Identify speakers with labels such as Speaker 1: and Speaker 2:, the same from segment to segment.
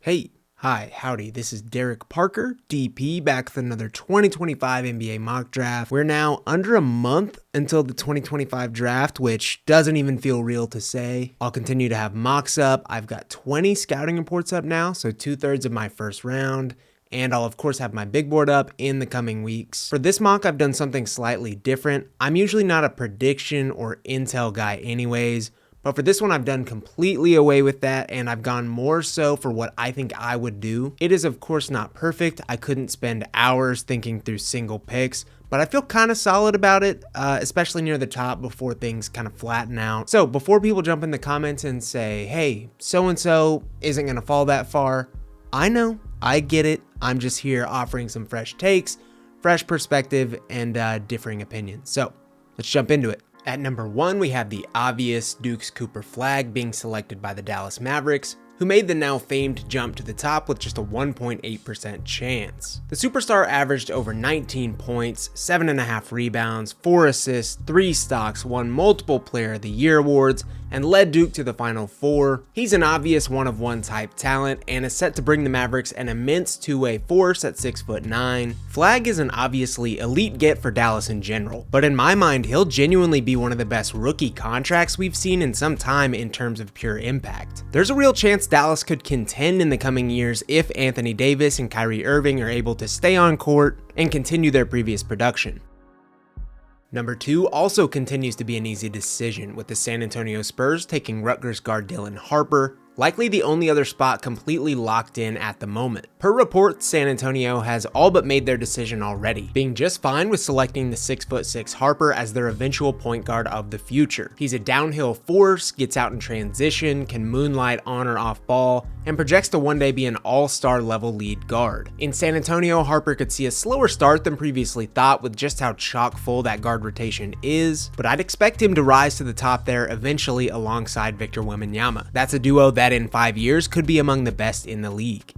Speaker 1: Hey, hi, howdy, this is Derek Parker, DP, back with another 2025 NBA mock draft. We're now under a month until the 2025 draft, which doesn't even feel real to say. I'll continue to have mocks up. I've got 20 scouting reports up now, so 2/3 of my first round. And I'll of course have my big board up in the coming weeks. For this mock, I've done something slightly different. I'm usually not a prediction or intel guy anyways, but for this one, I've done completely away with that, and I've gone more so for what I think I would do. It is of course not perfect. I couldn't spend hours thinking through single picks, but I feel kind of solid about it, especially near the top before things kind of flatten out. So before people jump in the comments and say, hey, so-and-so isn't gonna fall that far, I know, I get it. I'm just here offering some fresh takes, fresh perspective, and differing opinions. So let's jump into it. At number 1, we have the obvious Dukes Cooper Flag being selected by the Dallas Mavericks, who made the now famed jump to the top with just a 1.8% chance. The superstar averaged over 19 points, 7.5 rebounds, 4 assists, 3 stocks, won multiple Player of the Year awards, and led Duke to the Final Four. He's an obvious one-of-one type talent and is set to bring the Mavericks an immense two-way force at 6'9". Flag is an obviously elite get for Dallas in general, but in my mind, he'll genuinely be one of the best rookie contracts we've seen in some time in terms of pure impact. There's a real chance Dallas could contend in the coming years if Anthony Davis and Kyrie Irving are able to stay on court and continue their previous production. Number 2 also continues to be an easy decision, with the San Antonio Spurs taking Rutgers guard Dylan Harper, likely the only other spot completely locked in at the moment. Per reports, San Antonio has all but made their decision already, being just fine with selecting the 6'6" Harper as their eventual point guard of the future. He's a downhill force, gets out in transition, can moonlight on or off ball, and projects to one day be an all-star level lead guard. In San Antonio, Harper could see a slower start than previously thought with just how chock full that guard rotation is, but I'd expect him to rise to the top there eventually alongside Victor Wembanyama. That's a duo that in 5 years could be among the best in the league.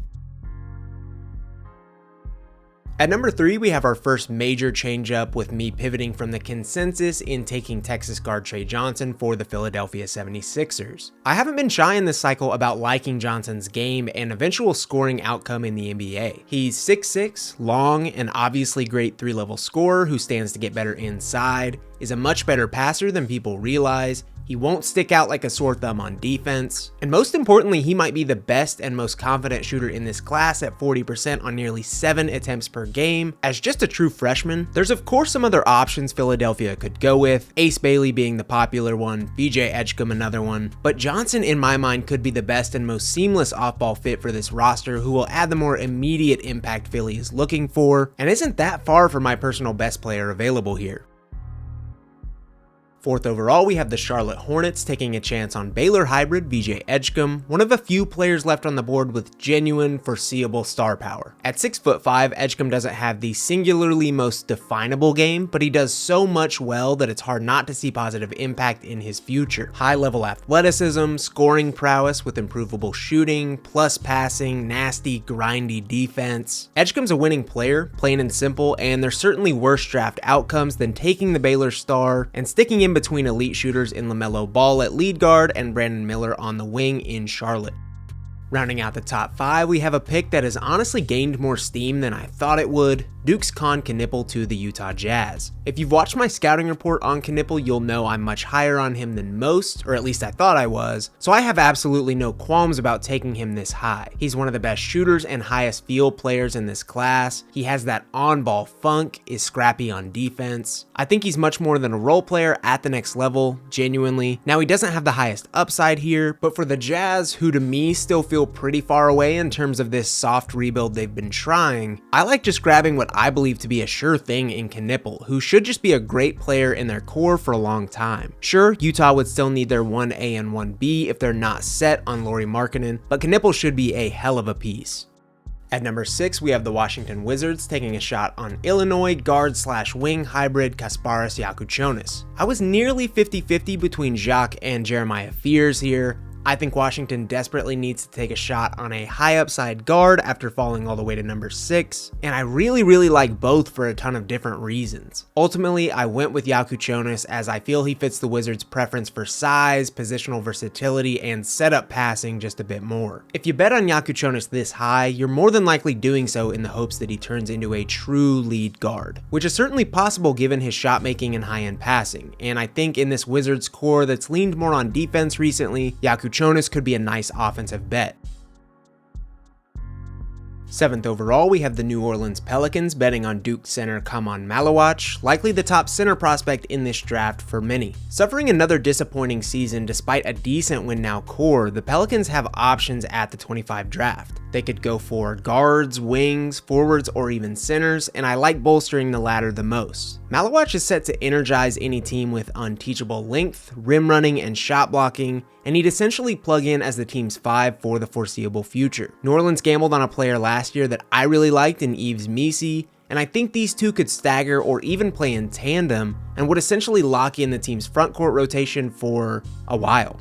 Speaker 1: At number 3, we have our first major changeup, with me pivoting from the consensus in taking Texas guard Trey Johnson for the Philadelphia 76ers. I haven't been shy in this cycle about liking Johnson's game and eventual scoring outcome in the NBA. He's 6'6", long, and obviously great 3-level scorer who stands to get better inside, is a much better passer than people realize. He won't stick out like a sore thumb on defense. And most importantly, he might be the best and most confident shooter in this class at 40% on nearly 7 attempts per game. As just a true freshman, there's of course some other options Philadelphia could go with, Ace Bailey being the popular one, BJ Edgecombe another one, but Johnson in my mind could be the best and most seamless off-ball fit for this roster, who will add the more immediate impact Philly is looking for, and isn't that far from my personal best player available here. 4th overall, we have the Charlotte Hornets taking a chance on Baylor hybrid BJ Edgecombe, one of a few players left on the board with genuine, foreseeable star power. At 6'5", Edgecombe doesn't have the singularly most definable game, but he does so much well that it's hard not to see positive impact in his future. High-level athleticism, scoring prowess with improvable shooting, plus passing, nasty, grindy defense. Edgecombe's a winning player, plain and simple, and there's certainly worse draft outcomes than taking the Baylor star and sticking in between elite shooters in LaMelo Ball at lead guard and Brandon Miller on the wing in Charlotte. Rounding out the top 5, we have a pick that has honestly gained more steam than I thought it would, Duke's Con Knippel to the Utah Jazz. If you've watched my scouting report on Knippel, you'll know I'm much higher on him than most, or at least I thought I was, so I have absolutely no qualms about taking him this high. He's one of the best shooters and highest field players in this class. He has that on-ball funk, is scrappy on defense. I think he's much more than a role player at the next level, genuinely. Now, he doesn't have the highest upside here, but for the Jazz, who to me still feel pretty far away in terms of this soft rebuild they've been trying, I like just grabbing what I believe to be a sure thing in Knippel, who should just be a great player in their core for a long time. Sure, Utah would still need their 1A and 1B if they're not set on Lauri Markkanen, but Knippel should be a hell of a piece. At number 6, we have the Washington Wizards taking a shot on Illinois guard/wing hybrid Kasparas Yakuchonis. I was nearly 50-50 between Jacques and Jeremiah Fears here. I think Washington desperately needs to take a shot on a high upside guard after falling all the way to number 6, and I really like both for a ton of different reasons. Ultimately, I went with Yakuchonis as I feel he fits the Wizards' preference for size, positional versatility, and setup passing just a bit more. If you bet on Yakuchonis this high, you're more than likely doing so in the hopes that he turns into a true lead guard, which is certainly possible given his shot making and high-end passing, and I think in this Wizards core that's leaned more on defense recently, Yakuchonis could be a nice offensive bet. 7th overall, we have the New Orleans Pelicans betting on Duke center Kamon Malawach, likely the top center prospect in this draft for many. Suffering another disappointing season despite a decent win now core, the Pelicans have options at the 25 draft. They could go for guards, wings, forwards, or even centers, and I like bolstering the latter the most. Malawach is set to energize any team with unteachable length, rim running, and shot blocking, and he'd essentially plug in as the team's 5 for the foreseeable future. New Orleans gambled on a player last year that I really liked in Yves Missi, and I think these two could stagger or even play in tandem and would essentially lock in the team's front court rotation for a while.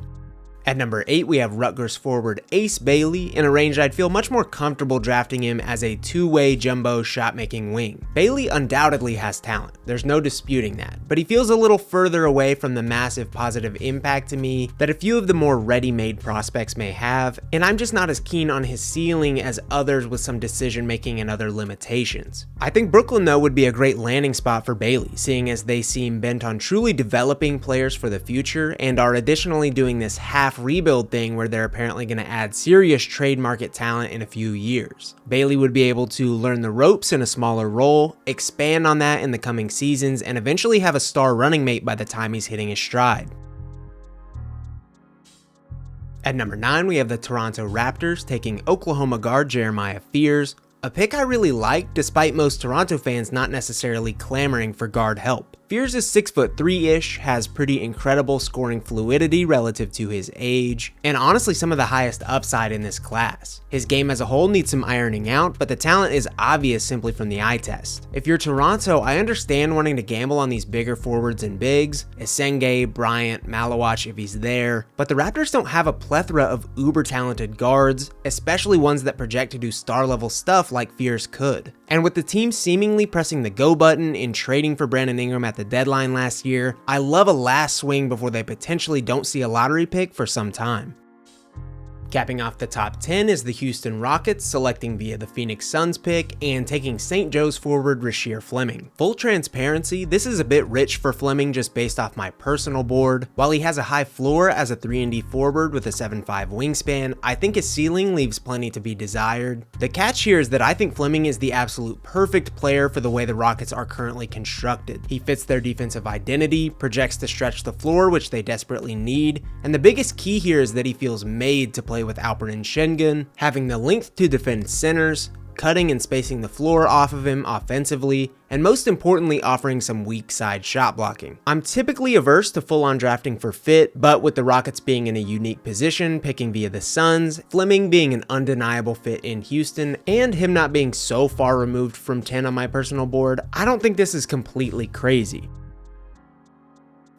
Speaker 1: At number 8, we have Rutgers forward Ace Bailey, in a range I'd feel much more comfortable drafting him as a two-way jumbo shot-making wing. Bailey undoubtedly has talent, there's no disputing that, but he feels a little further away from the massive positive impact to me that a few of the more ready-made prospects may have, and I'm just not as keen on his ceiling as others with some decision-making and other limitations. I think Brooklyn, though, would be a great landing spot for Bailey, seeing as they seem bent on truly developing players for the future and are additionally doing this half rebuild thing where they're apparently going to add serious trade market talent in a few years. Bailey would be able to learn the ropes in a smaller role, expand on that in the coming seasons, and eventually have a star running mate by the time he's hitting his stride. At number 9, we have the Toronto Raptors taking Oklahoma guard Jeremiah Fears, a pick I really like despite most Toronto fans not necessarily clamoring for guard help. Fears is 6'3"-ish, has pretty incredible scoring fluidity relative to his age, and honestly some of the highest upside in this class. His game as a whole needs some ironing out, but the talent is obvious simply from the eye test. If you're Toronto, I understand wanting to gamble on these bigger forwards and bigs, Esenge, Bryant, Malawach if he's there, but the Raptors don't have a plethora of uber talented guards, especially ones that project to do star level stuff like Fears could. And with the team seemingly pressing the go button in trading for Brandon Ingram at the deadline last year, I love a last swing before they potentially don't see a lottery pick for some time. Capping off the top 10 is the Houston Rockets selecting via the Phoenix Suns pick and taking St. Joe's forward Rasheer Fleming. Full transparency, this is a bit rich for Fleming just based off my personal board. While he has a high floor as a 3-and-D forward with a 7'5" wingspan, I think his ceiling leaves plenty to be desired. The catch here is that I think Fleming is the absolute perfect player for the way the Rockets are currently constructed. He fits their defensive identity, projects to stretch the floor, which they desperately need, and the biggest key here is that he feels made to play with Alperen Şengün, having the length to defend centers, cutting and spacing the floor off of him offensively, and most importantly offering some weak side shot blocking. I'm typically averse to full-on drafting for fit, but with the Rockets being in a unique position, picking via the Suns, Fleming being an undeniable fit in Houston, and him not being so far removed from 10 on my personal board, I don't think this is completely crazy.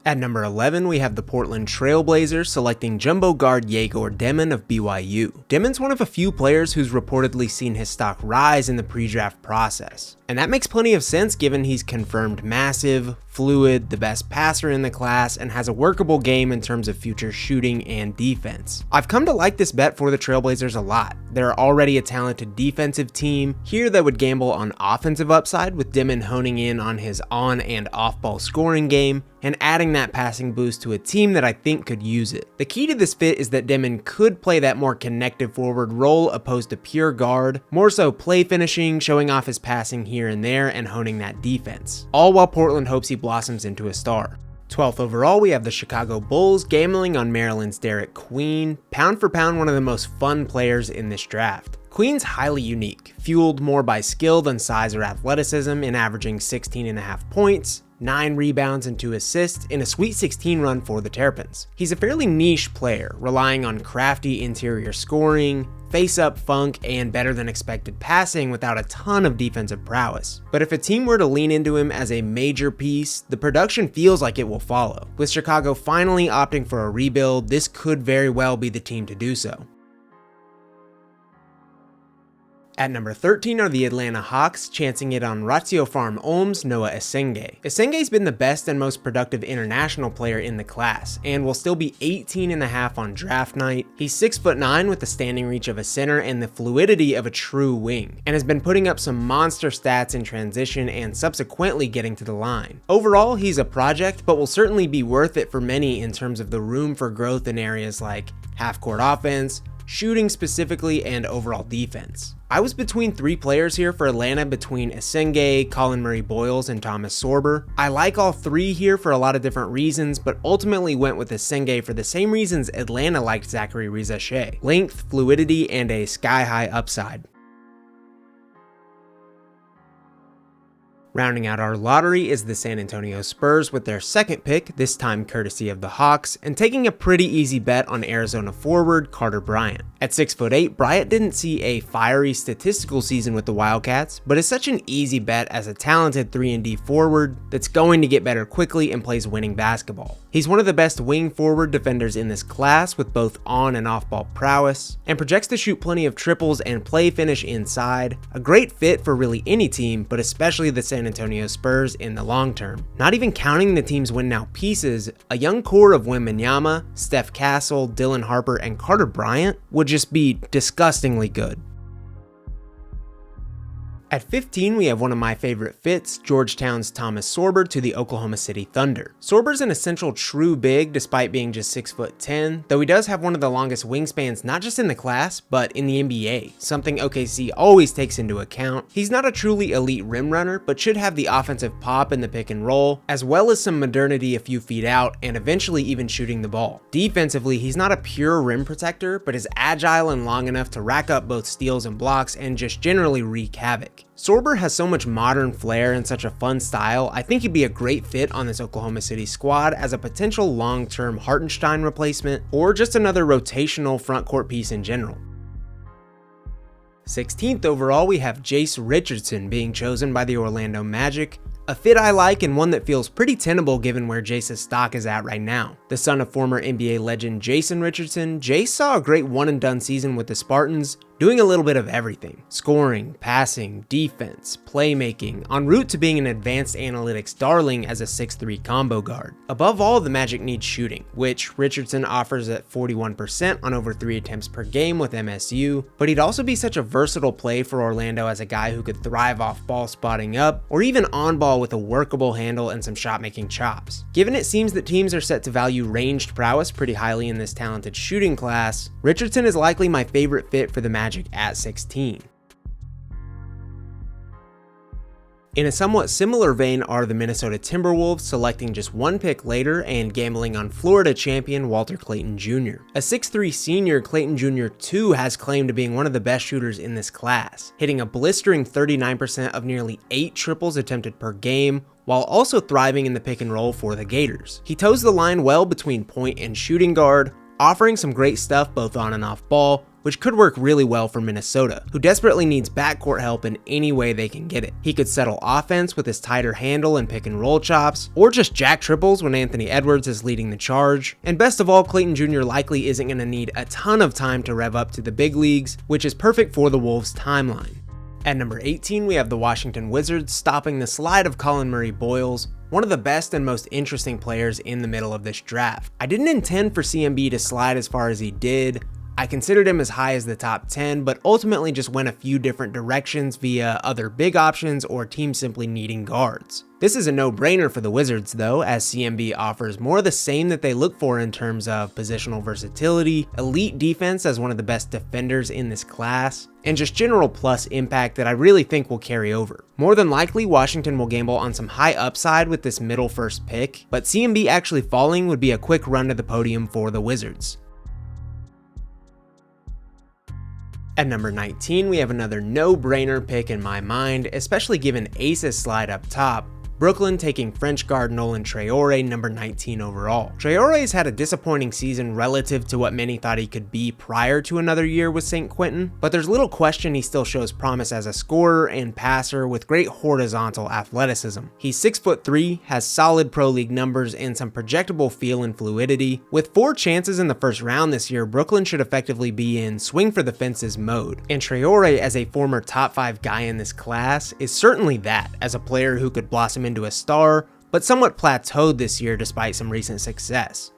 Speaker 1: At number 11, we have the Portland Trail Blazers selecting jumbo guard Yegor Demon of BYU. Demon's one of a few players who's reportedly seen his stock rise in the pre-draft process. And that makes plenty of sense given he's confirmed massive, fluid, the best passer in the class, and has a workable game in terms of future shooting and defense. I've come to like this bet for the Trailblazers a lot. They're already a talented defensive team. Here they would gamble on offensive upside with Demon honing in on his on and off ball scoring game and adding that passing boost to a team that I think could use it. The key to this fit is that Demon could play that more connective forward role opposed to pure guard, more so play finishing, showing off his passing here and there, and honing that defense. All while Portland hopes he blossoms into a star. 12th overall, we have the Chicago Bulls gambling on Maryland's Derek Queen, pound for pound one of the most fun players in this draft. Queen's highly unique, fueled more by skill than size or athleticism in averaging 16.5 points, 9 rebounds and 2 assists in a Sweet 16 run for the Terrapins. He's a fairly niche player, relying on crafty interior scoring, face-up funk, and better than expected passing without a ton of defensive prowess. But if a team were to lean into him as a major piece, the production feels like it will follow. With Chicago finally opting for a rebuild, this could very well be the team to do so. At number 13 are the Atlanta Hawks, chancing it on Ratio Farm Ohms' Noah Esenge. Esenge's been the best and most productive international player in the class, and will still be 18.5 on draft night. He's 6'9" with the standing reach of a center and the fluidity of a true wing, and has been putting up some monster stats in transition and subsequently getting to the line. Overall, he's a project, but will certainly be worth it for many in terms of the room for growth in areas like half-court offense, shooting specifically, and overall defense. I was between 3 players here for Atlanta between Esenge, Colin Murray-Boyles, and Thomas Sorber. I like all 3 here for a lot of different reasons, but ultimately went with Esenge for the same reasons Atlanta liked Zachary Riza-Shea: length, fluidity, and a sky-high upside. Rounding out our lottery is the San Antonio Spurs with their second pick, this time courtesy of the Hawks, and taking a pretty easy bet on Arizona forward Carter Bryant. At 6'8", Bryant didn't see a fiery statistical season with the Wildcats, but is such an easy bet as a talented 3-and-D forward that's going to get better quickly and plays winning basketball. He's one of the best wing forward defenders in this class with both on and off ball prowess, and projects to shoot plenty of triples and play finish inside. A great fit for really any team, but especially the San Antonio Spurs in the long term. Not even counting the team's win now pieces, a young core of Wembanyama, Steph Castle, Dylan Harper, and Carter Bryant would just be disgustingly good. At 15, we have one of my favorite fits, Georgetown's Thomas Sorber to the Oklahoma City Thunder. Sorber's an essential true big despite being just 6'10", though he does have one of the longest wingspans not just in the class, but in the NBA, something OKC always takes into account. He's not a truly elite rim runner, but should have the offensive pop in the pick and roll, as well as some modernity a few feet out, and eventually even shooting the ball. Defensively, he's not a pure rim protector, but is agile and long enough to rack up both steals and blocks and just generally wreak havoc. Sorber has so much modern flair and such a fun style, I think he'd be a great fit on this Oklahoma City squad as a potential long-term Hartenstein replacement, or just another rotational frontcourt piece in general. 16th overall, we have Jace Richardson being chosen by the Orlando Magic. A fit I like and one that feels pretty tenable given where Jace's stock is at right now. The son of former NBA legend Jason Richardson, Jace saw a great one-and-done season with the Spartans, doing a little bit of everything: scoring, passing, defense, playmaking, en route to being an advanced analytics darling as a 6'3" combo guard. Above all, the Magic need shooting, which Richardson offers at 41% on over 3 attempts per game with MSU, but he'd also be such a versatile play for Orlando as a guy who could thrive off ball spotting up, or even on ball with a workable handle and some shot-making chops. Given it seems that teams are set to value ranged prowess pretty highly in this talented shooting class, Richardson is likely my favorite fit for the Magic at 16. In a somewhat similar vein are the Minnesota Timberwolves, selecting just 1 pick later and gambling on Florida champion Walter Clayton Jr. A 6'3" senior, Clayton Jr. too has claim to being one of the best shooters in this class, hitting a blistering 39% of nearly 8 triples attempted per game, while also thriving in the pick and roll for the Gators. He toes the line well between point and shooting guard, offering some great stuff both on and off ball, which could work really well for Minnesota, who desperately needs backcourt help in any way they can get it. He could settle offense with his tighter handle and pick and roll chops, or just jack triples when Anthony Edwards is leading the charge. And best of all, Clayton Jr. likely isn't going to need a ton of time to rev up to the big leagues, which is perfect for the Wolves' timeline. At number 18, we have the Washington Wizards stopping the slide of Colin Murray-Boyles, one of the best and most interesting players in the middle of this draft. I didn't intend for CMB to slide as far as he did. I considered him as high as the top 10, but ultimately just went a few different directions via other big options or teams simply needing guards. This is a no-brainer for the Wizards though, as CMB offers more of the same that they look for in terms of positional versatility, elite defense as one of the best defenders in this class, and just general plus impact that I really think will carry over. More than likely, Washington will gamble on some high upside with this middle first pick, but CMB actually falling would be a quick run to the podium for the Wizards. At number 19, we have another no-brainer pick in my mind, especially given Ace's slide up top. Brooklyn taking French guard Nolan Traore, number 19 overall. Traore has had a disappointing season relative to what many thought he could be prior to another year with St. Quentin, but there's little question he still shows promise as a scorer and passer with great horizontal athleticism. He's 6'3", has solid pro league numbers and some projectable feel and fluidity. With 4 chances in the first round this year, Brooklyn should effectively be in swing for the fences mode, and Traore, as a former top 5 guy in this class, is certainly that, as a player who could blossom into a star, but somewhat plateaued this year despite some recent success.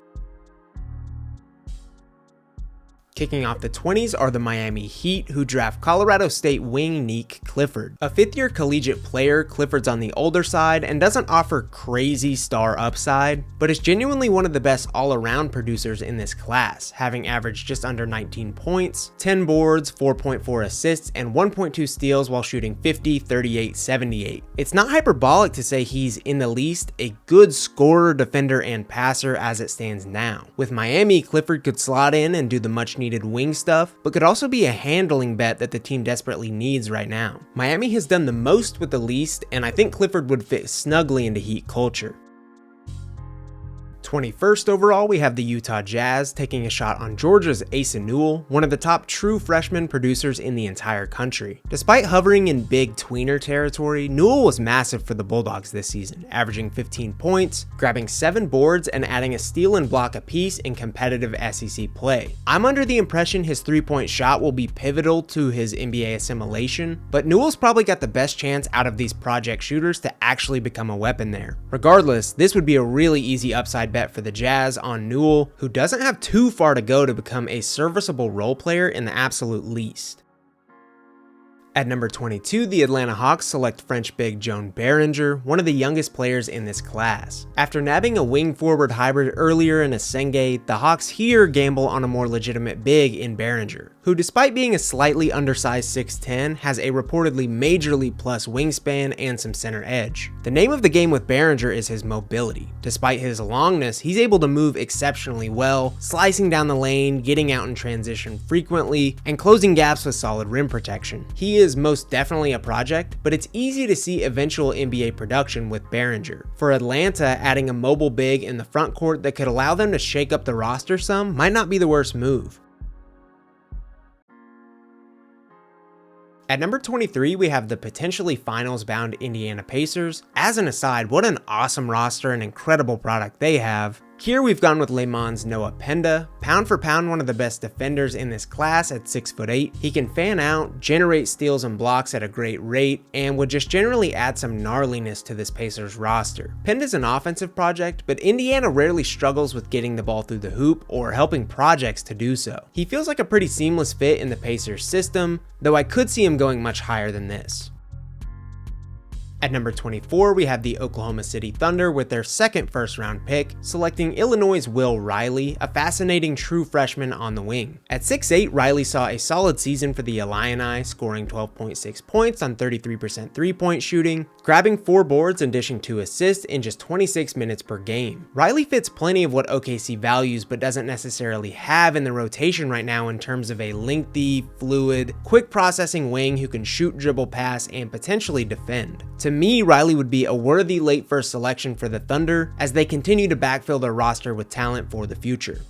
Speaker 1: Kicking off the 20s are the Miami Heat, who draft Colorado State wing Nick Clifford. A 5th-year collegiate player, Clifford's on the older side and doesn't offer crazy star upside, but is genuinely one of the best all-around producers in this class, having averaged just under 19 points, 10 boards, 4.4 assists, and 1.2 steals while shooting 50, 38, 78. It's not hyperbolic to say he's in the least a good scorer, defender, and passer as it stands now. With Miami, Clifford could slot in and do the much-needed wing stuff, but could also be a handling bet that the team desperately needs right now. Miami has done the most with the least, and I think Clifford would fit snugly into Heat culture. 21st overall, we have the Utah Jazz taking a shot on Georgia's Asa Newell, one of the top true freshman producers in the entire country. Despite hovering in big tweener territory, Newell was massive for the Bulldogs this season, averaging 15 points, grabbing 7 boards, and adding a steal and block apiece in competitive SEC play. I'm under the impression his 3-point shot will be pivotal to his NBA assimilation, but Newell's probably got the best chance out of these project shooters to actually become a weapon there. Regardless, this would be a really easy upside bet for the Jazz on Newell, who doesn't have too far to go to become a serviceable role player in the absolute least. At number 22, the Atlanta Hawks select French big Joan Behringer, one of the youngest players in this class. After nabbing a wing-forward hybrid earlier in Asenge, the Hawks here gamble on a more legitimate big in Behringer, who despite being a slightly undersized 6'10", has a reportedly majorly plus wingspan and some center edge. The name of the game with Behringer is his mobility. Despite his longness, he's able to move exceptionally well, slicing down the lane, getting out in transition frequently, and closing gaps with solid rim protection. He is most definitely a project, but it's easy to see eventual NBA production with Behringer. For Atlanta, adding a mobile big in the front court that could allow them to shake up the roster some might not be the worst move. At number 23, we have the potentially finals-bound Indiana Pacers. As an aside, what an awesome roster and incredible product they have. Here we've gone with Le Mans' Noah Penda, pound for pound one of the best defenders in this class at 6'8". He can fan out, generate steals and blocks at a great rate, and would just generally add some gnarliness to this Pacers roster. Penda's an offensive project, but Indiana rarely struggles with getting the ball through the hoop or helping projects to do so. He feels like a pretty seamless fit in the Pacers system, though I could see him going much higher than this. At number 24, we have the Oklahoma City Thunder with their second first-round pick, selecting Illinois' Will Riley, a fascinating true freshman on the wing. At 6'8", Riley saw a solid season for the Illini, scoring 12.6 points on 33% three-point shooting, grabbing 4 boards and dishing 2 assists in just 26 minutes per game. Riley fits plenty of what OKC values but doesn't necessarily have in the rotation right now in terms of a lengthy, fluid, quick processing wing who can shoot, dribble, pass, and potentially defend. To me, Riley would be a worthy late first selection for the Thunder as they continue to backfill their roster with talent for the future.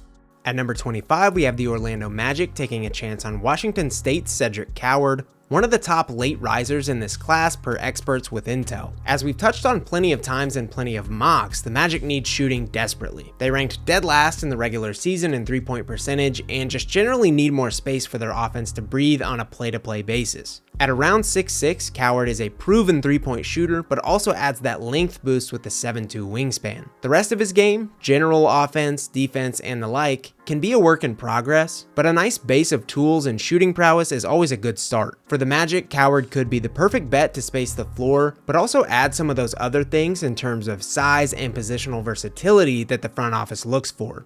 Speaker 1: At number 25, we have the Orlando Magic taking a chance on Washington State's Cedric Coward, one of the top late risers in this class per experts with intel. As we've touched on plenty of times in plenty of mocks, the Magic need shooting desperately. They ranked dead last in the regular season in three-point percentage and just generally need more space for their offense to breathe on a play-to-play basis. At around 6'6", Coward is a proven three-point shooter, but also adds that length boost with the 7'2" wingspan. The rest of his game, general offense, defense, and the like, can be a work in progress, but a nice base of tools and shooting prowess is always a good start. For the Magic, Coward could be the perfect bet to space the floor, but also add some of those other things in terms of size and positional versatility that the front office looks for.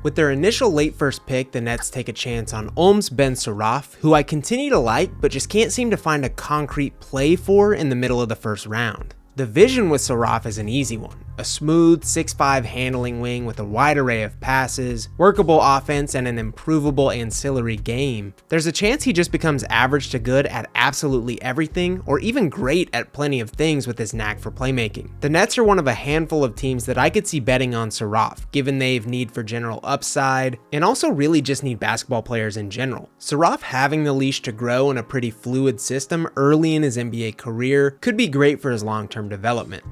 Speaker 1: With their initial late first pick, the Nets take a chance on Ulms Ben Saraf, who I continue to like but just can't seem to find a concrete play for in the middle of the first round. The vision with Saraf is an easy one. A smooth 6'5" handling wing with a wide array of passes, workable offense, and an improvable ancillary game. There's a chance he just becomes average to good at absolutely everything, or even great at plenty of things with his knack for playmaking. The Nets are one of a handful of teams that I could see betting on Saraf, given they have need for general upside, and also really just need basketball players in general. Saraf having the leash to grow in a pretty fluid system early in his NBA career could be great for his long-term development.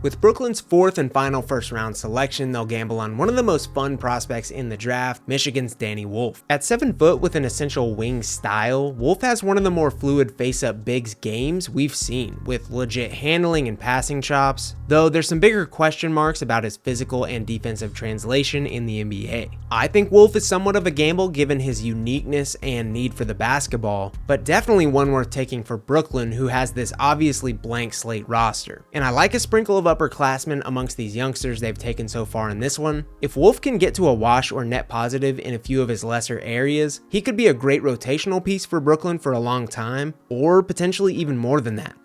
Speaker 1: With Brooklyn's fourth and final first-round selection, they'll gamble on one of the most fun prospects in the draft, Michigan's Danny Wolf. At 7 foot with an essential wing style, Wolf has one of the more fluid face-up bigs games we've seen, with legit handling and passing chops, though there's some bigger question marks about his physical and defensive translation in the NBA. I think Wolf is somewhat of a gamble given his uniqueness and need for the basketball, but definitely one worth taking for Brooklyn, who has this obviously blank slate roster. And I like a sprinkle of upperclassmen amongst these youngsters they've taken so far in this one. If Wolf can get to a wash or net positive in a few of his lesser areas, he could be a great rotational piece for Brooklyn for a long time, or potentially even more than that.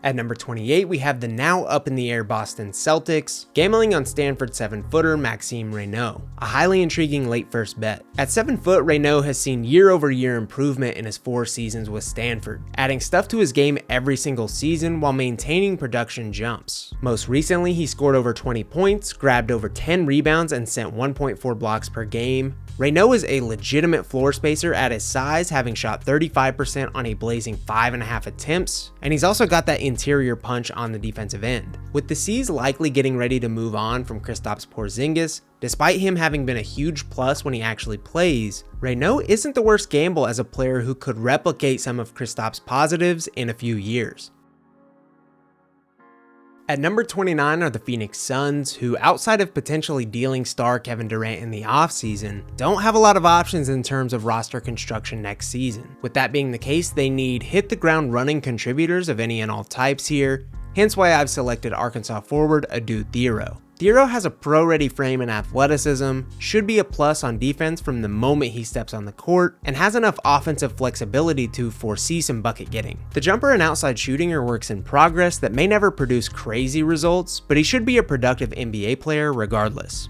Speaker 1: At number 28, we have the now up-in-the-air Boston Celtics, gambling on Stanford 7-footer Maxime Reynaud, a highly intriguing late first bet. At 7 foot, Reynaud has seen year-over-year improvement in his 4 seasons with Stanford, adding stuff to his game every single season while maintaining production jumps. Most recently, he scored over 20 points, grabbed over 10 rebounds, and sent 1.4 blocks per game. Reynaud is a legitimate floor spacer at his size, having shot 35% on a blazing 5.5 attempts, and he's also got that interior punch on the defensive end. With the C's likely getting ready to move on from Kristaps Porzingis, despite him having been a huge plus when he actually plays, Reynaud isn't the worst gamble as a player who could replicate some of Kristaps' positives in a few years. At number 29 are the Phoenix Suns, who outside of potentially dealing star Kevin Durant in the offseason, don't have a lot of options in terms of roster construction next season. With that being the case, they need hit-the-ground-running contributors of any and all types here, hence why I've selected Arkansas forward Adu Thiero. Thiero has a pro-ready frame and athleticism, should be a plus on defense from the moment he steps on the court, and has enough offensive flexibility to foresee some bucket getting. The jumper and outside shooting are works in progress that may never produce crazy results, but he should be a productive NBA player regardless.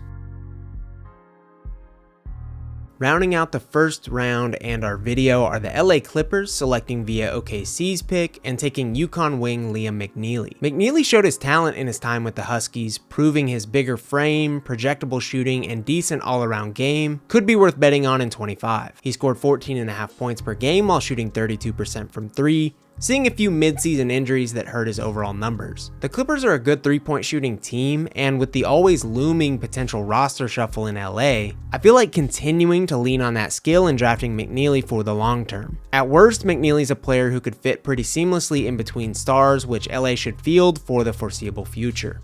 Speaker 1: Rounding out the first round and our video are the LA Clippers selecting via OKC's pick and taking UConn wing Liam McNeely. McNeely showed his talent in his time with the Huskies, proving his bigger frame, projectable shooting, and decent all-around game could be worth betting on in 25. He scored 14.5 points per game while shooting 32% from 3, seeing a few mid-season injuries that hurt his overall numbers. The Clippers are a good 3-point shooting team, and with the always looming potential roster shuffle in LA, I feel like continuing to lean on that skill and drafting McNeely for the long term. At worst, McNeely's a player who could fit pretty seamlessly in between stars, which LA should field for the foreseeable future.